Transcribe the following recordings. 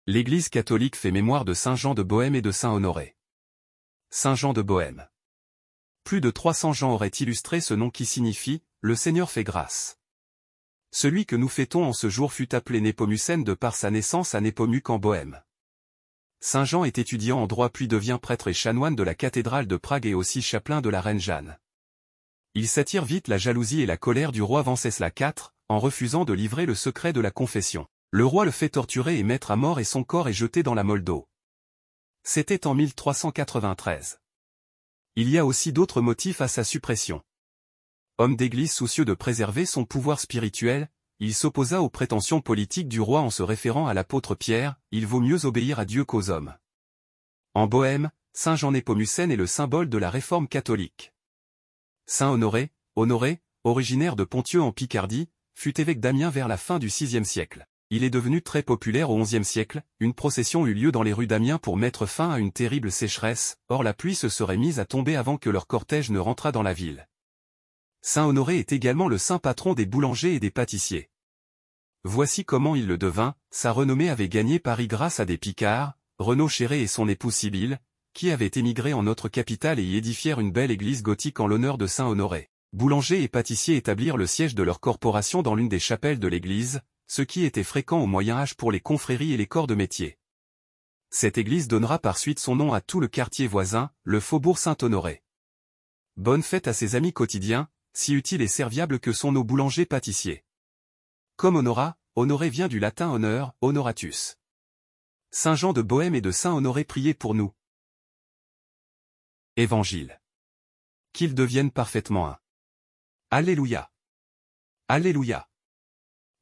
L'Église catholique fait mémoire de saint Jean de Bohême et de saint Honoré. Saint Jean de Bohême. Plus de 300 gens auraient illustré ce nom qui signifie « Le Seigneur fait grâce ». Celui que nous fêtons en ce jour fut appelé Népomucène de par sa naissance à Népomuc en Bohême. Saint Jean est étudiant en droit puis devient prêtre et chanoine de la cathédrale de Prague et aussi chapelain de la reine Jeanne. Il s'attire vite la jalousie et la colère du roi Venceslas IV, en refusant de livrer le secret de la confession. Le roi le fait torturer et mettre à mort et son corps est jeté dans la Moldau. C'était en 1393. Il y a aussi d'autres motifs à sa suppression. Homme d'église soucieux de préserver son pouvoir spirituel, il s'opposa aux prétentions politiques du roi en se référant à l'apôtre Pierre, il vaut mieux obéir à Dieu qu'aux hommes. En Bohême, saint Jean Népomucène est le symbole de la réforme catholique. Saint Honoré, originaire de Pontieux en Picardie, fut évêque d'Amiens vers la fin du VIe siècle. Il est devenu très populaire au XIe siècle, une procession eut lieu dans les rues d'Amiens pour mettre fin à une terrible sécheresse, or la pluie se serait mise à tomber avant que leur cortège ne rentrât dans la ville. Saint Honoré est également le saint patron des boulangers et des pâtissiers. Voici comment il le devint, sa renommée avait gagné Paris grâce à des Picards, Renaud Chéré et son épouse Sibylle, qui avaient émigré en notre capitale et y édifièrent une belle église gothique en l'honneur de Saint Honoré. Boulangers et pâtissiers établirent le siège de leur corporation dans l'une des chapelles de l'église, ce qui était fréquent au Moyen-Âge pour les confréries et les corps de métier. Cette église donnera par suite son nom à tout le quartier voisin, le faubourg Saint-Honoré. Bonne fête à ses amis quotidiens, si utiles et serviables que sont nos boulangers-pâtissiers. Comme Honora, Honoré vient du latin honor, honoratus. Saint Jean de Bohême et de Saint Honoré priez pour nous. Évangile. Qu'ils deviennent parfaitement un. Alléluia. Alléluia.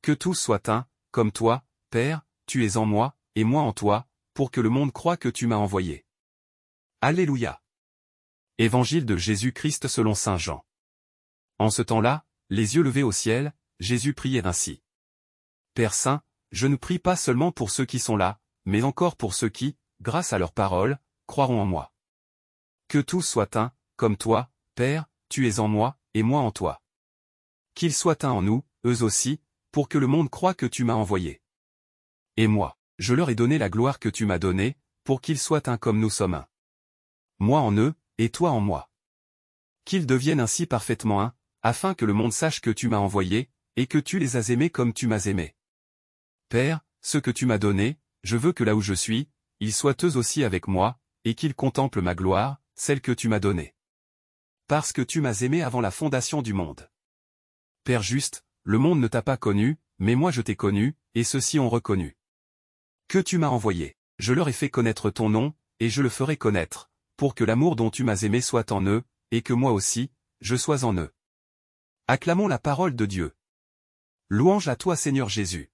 Que tous soient un, comme toi, Père, tu es en moi, et moi en toi, pour que le monde croie que tu m'as envoyé. Alléluia. Évangile de Jésus-Christ selon saint Jean. En ce temps-là, les yeux levés au ciel, Jésus priait ainsi. Père Saint, je ne prie pas seulement pour ceux qui sont là, mais encore pour ceux qui, grâce à leur parole, croiront en moi. Que tous soient un, comme toi, Père, tu es en moi, et moi en toi. Qu'ils soient un en nous, eux aussi, pour que le monde croie que tu m'as envoyé. Et moi, je leur ai donné la gloire que tu m'as donnée, pour qu'ils soient un comme nous sommes un. Moi en eux, et toi en moi. Qu'ils deviennent ainsi parfaitement un, afin que le monde sache que tu m'as envoyé, et que tu les as aimés comme tu m'as aimé. Père, ce que tu m'as donné, je veux que là où je suis, ils soient eux aussi avec moi, et qu'ils contemplent ma gloire, celle que tu m'as donnée. Parce que tu m'as aimé avant la fondation du monde. Père juste, le monde ne t'a pas connu, mais moi je t'ai connu, et ceux-ci ont reconnu que tu m'as envoyé. Je leur ai fait connaître ton nom, et je le ferai connaître, pour que l'amour dont tu m'as aimé soit en eux, et que moi aussi, je sois en eux. Acclamons la parole de Dieu. Louange à toi Seigneur Jésus.